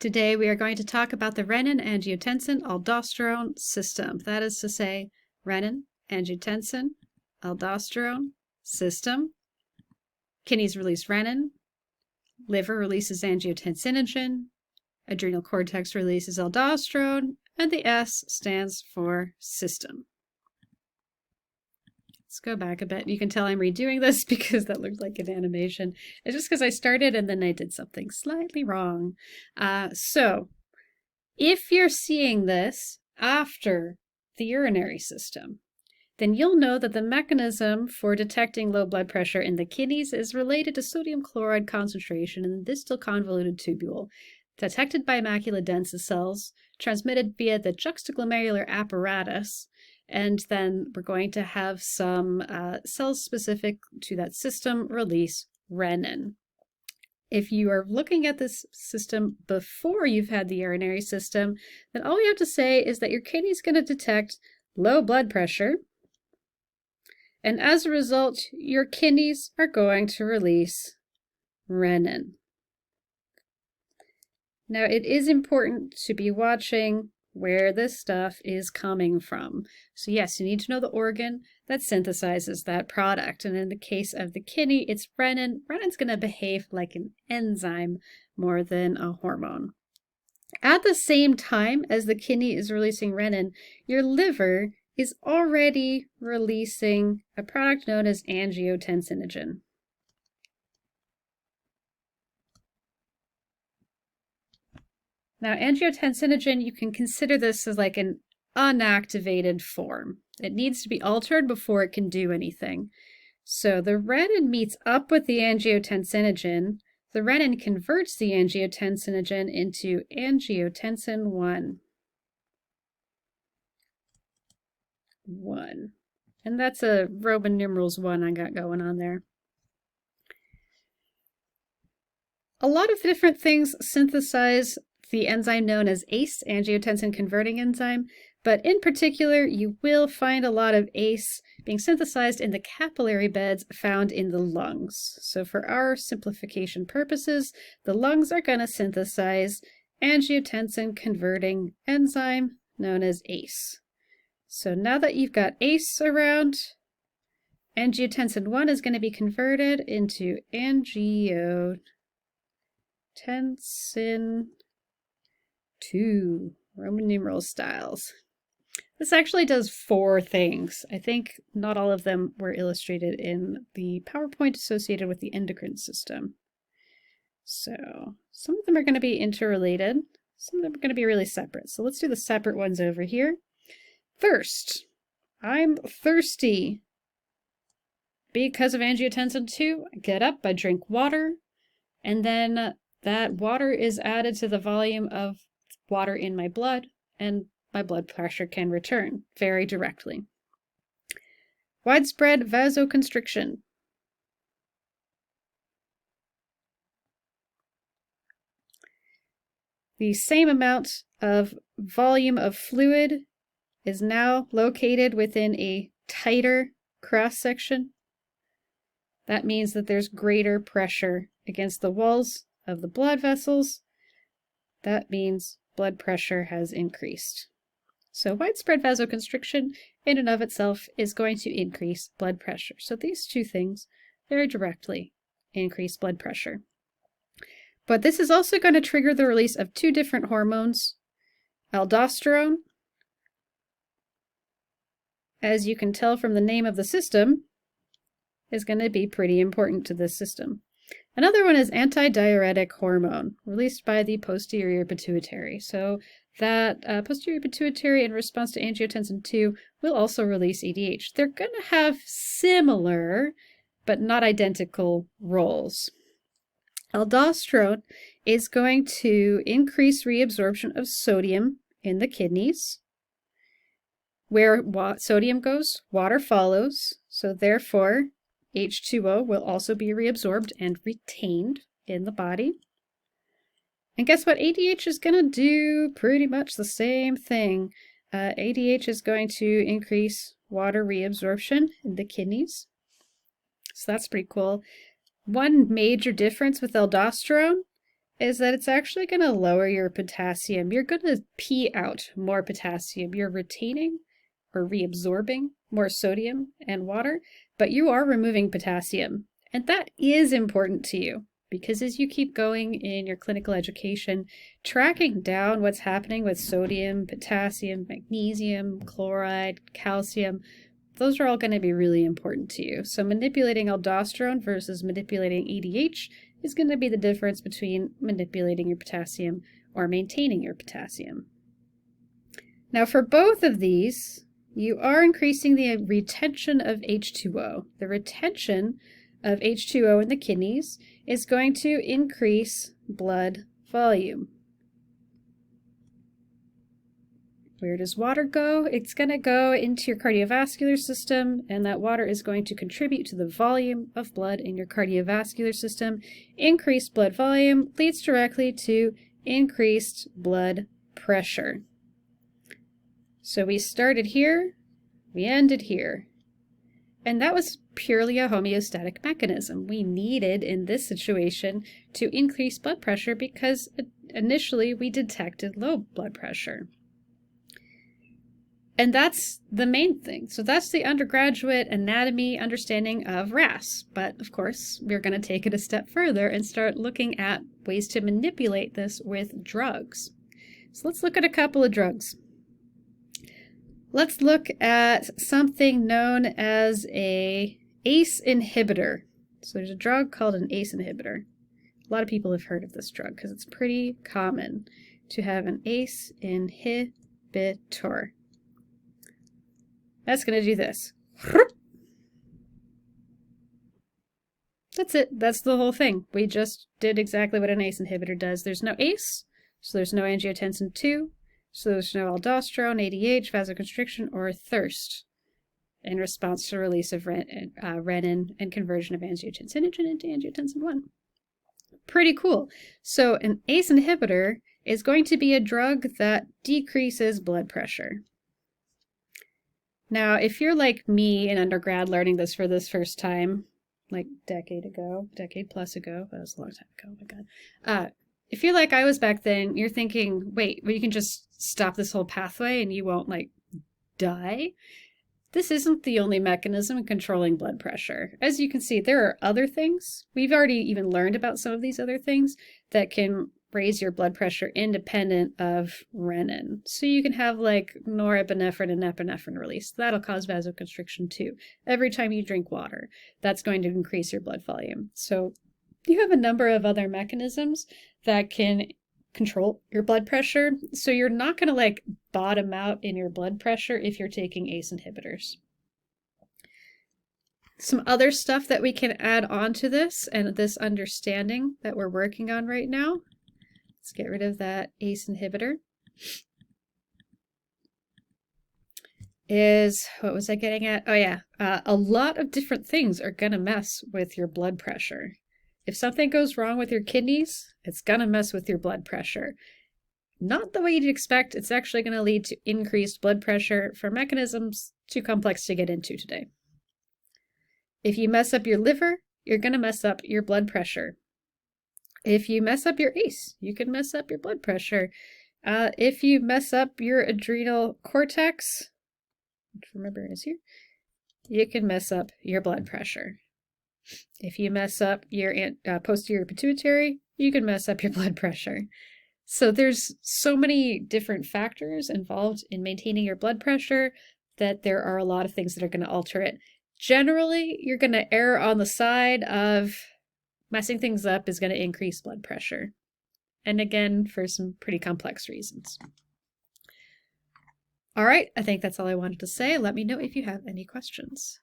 Today we are going to talk about the renin-angiotensin-aldosterone system. That is to say, renin-angiotensin-aldosterone system. Kidneys release renin, liver releases angiotensinogen, adrenal cortex releases aldosterone, and the S stands for system. Let's go back a bit. You can tell I'm redoing this because that looked like an animation. It's just because I started and then I did something slightly wrong. So if you're seeing this after the urinary system, then you'll know that the mechanism for detecting low blood pressure in the kidneys is related to sodium chloride concentration in the distal convoluted tubule, detected by macula densa cells, transmitted via the juxtaglomerular apparatus, and then we're going to have some cells specific to that system release renin. If you are looking at this system before you've had the urinary system, then all you have to say is that your kidney is going to detect low blood pressure, and as a result, your kidneys are going to release renin. Now, it is important to be watching where this stuff is coming from. So yes, you need to know the organ that synthesizes that product. And in the case of the kidney, it's renin. Renin's going to behave like an enzyme more than a hormone. At the same time as the kidney is releasing renin, your liver is already releasing a product known as angiotensinogen. Now, angiotensinogen, you can consider this as like an unactivated form. It needs to be altered before it can do anything. So the renin meets up with the angiotensinogen. The renin converts the angiotensinogen into angiotensin 1. And that's a Roman numerals 1 I got going on there. A lot of different things synthesize the enzyme known as ACE, angiotensin converting enzyme, but in particular, you will find a lot of ACE being synthesized in the capillary beds found in the lungs. So for our simplification purposes, the lungs are going to synthesize angiotensin converting enzyme known as ACE. So now that you've got ACE around, angiotensin 1 is going to be converted into angiotensin 2, Roman numeral styles. This actually does 4 things. I think not all of them were illustrated in the PowerPoint associated with the endocrine system. So some of them are going to be interrelated. Some of them are going to be really separate. So let's do the separate ones over here. First, I'm thirsty. Because of angiotensin 2, I get up, I drink water, and then that water is added to the volume of water in my blood, and my blood pressure can return very directly. Widespread vasoconstriction. The same amount of volume of fluid is now located within a tighter cross-section. That means that there's greater pressure against the walls of the blood vessels. That means blood pressure has increased. So widespread vasoconstriction in and of itself is going to increase blood pressure. So these two things very directly increase blood pressure. But this is also going to trigger the release of 2 different hormones. Aldosterone, as you can tell from the name of the system, is going to be pretty important to this system. Another one is antidiuretic hormone, released by the posterior pituitary. So that posterior pituitary, in response to angiotensin 2, will also release EDH. They're going to have similar, but not identical roles. Aldosterone is going to increase reabsorption of sodium in the kidneys. Where sodium goes, water follows. So therefore, H2O will also be reabsorbed and retained in the body. And guess what? ADH is going to do pretty much the same thing. ADH is going to increase water reabsorption in the kidneys. So that's pretty cool. One major difference with aldosterone is that it's actually going to lower your potassium. You're going to pee out more potassium. You're retaining or reabsorbing more sodium and water, but you are removing potassium. And that is important to you because as you keep going in your clinical education, tracking down what's happening with sodium, potassium, magnesium, chloride, calcium, those are all going to be really important to you. So manipulating aldosterone versus manipulating EDH is going to be the difference between manipulating your potassium or maintaining your potassium. Now for both of these, you are increasing the retention of H2O. The retention of H2O in the kidneys is going to increase blood volume. Where does water go? It's going to go into your cardiovascular system, and that water is going to contribute to the volume of blood in your cardiovascular system. Increased blood volume leads directly to increased blood pressure. So we started here, we ended here. And that was purely a homeostatic mechanism. We needed, in this situation, to increase blood pressure because initially we detected low blood pressure. And that's the main thing. So that's the undergraduate anatomy understanding of RAS. But of course, we're going to take it a step further and start looking at ways to manipulate this with drugs. So let's look at a couple of drugs. Let's look at something known as a ACE inhibitor. So there's a drug called an ACE inhibitor. A lot of people have heard of this drug because it's pretty common to have an ACE inhibitor. That's going to do this. That's it. That's the whole thing. We just did exactly what an ACE inhibitor does. There's no ACE, so there's no angiotensin II, so there's no aldosterone, ADH, vasoconstriction, or thirst in response to release of renin and conversion of angiotensinogen into angiotensin I. Pretty cool. So an ACE inhibitor is going to be a drug that decreases blood pressure. Now, if you're like me in undergrad learning this for this first time, like decade plus ago, that was a long time ago, oh my God. If you're like I was back then, you're thinking, wait, well, you can just stop this whole pathway and you won't like die? This isn't the only mechanism in controlling blood pressure. As you can see, there are other things. We've already even learned about some of these other things that can raise your blood pressure independent of renin. So you can have like norepinephrine and epinephrine release. That'll cause vasoconstriction too. Every time you drink water, that's going to increase your blood volume. So you have a number of other mechanisms that can control your blood pressure. So you're not going to like bottom out in your blood pressure if you're taking ACE inhibitors. Some other stuff that we can add on to this and this understanding that we're working on right now. Let's get rid of that ACE inhibitor. What was I getting at? Oh yeah, a lot of different things are going to mess with your blood pressure. If something goes wrong with your kidneys, it's going to mess with your blood pressure. Not the way you'd expect. It's actually going to lead to increased blood pressure for mechanisms too complex to get into today. If you mess up your liver, you're going to mess up your blood pressure. If you mess up your ACE, you can mess up your blood pressure. If you mess up your adrenal cortex, remember it is here, you can mess up your blood pressure. If you mess up your posterior pituitary, you can mess up your blood pressure. So there's so many different factors involved in maintaining your blood pressure that there are a lot of things that are going to alter it. Generally, you're going to err on the side of messing things up is going to increase blood pressure. And again, for some pretty complex reasons. All right, I think that's all I wanted to say. Let me know if you have any questions.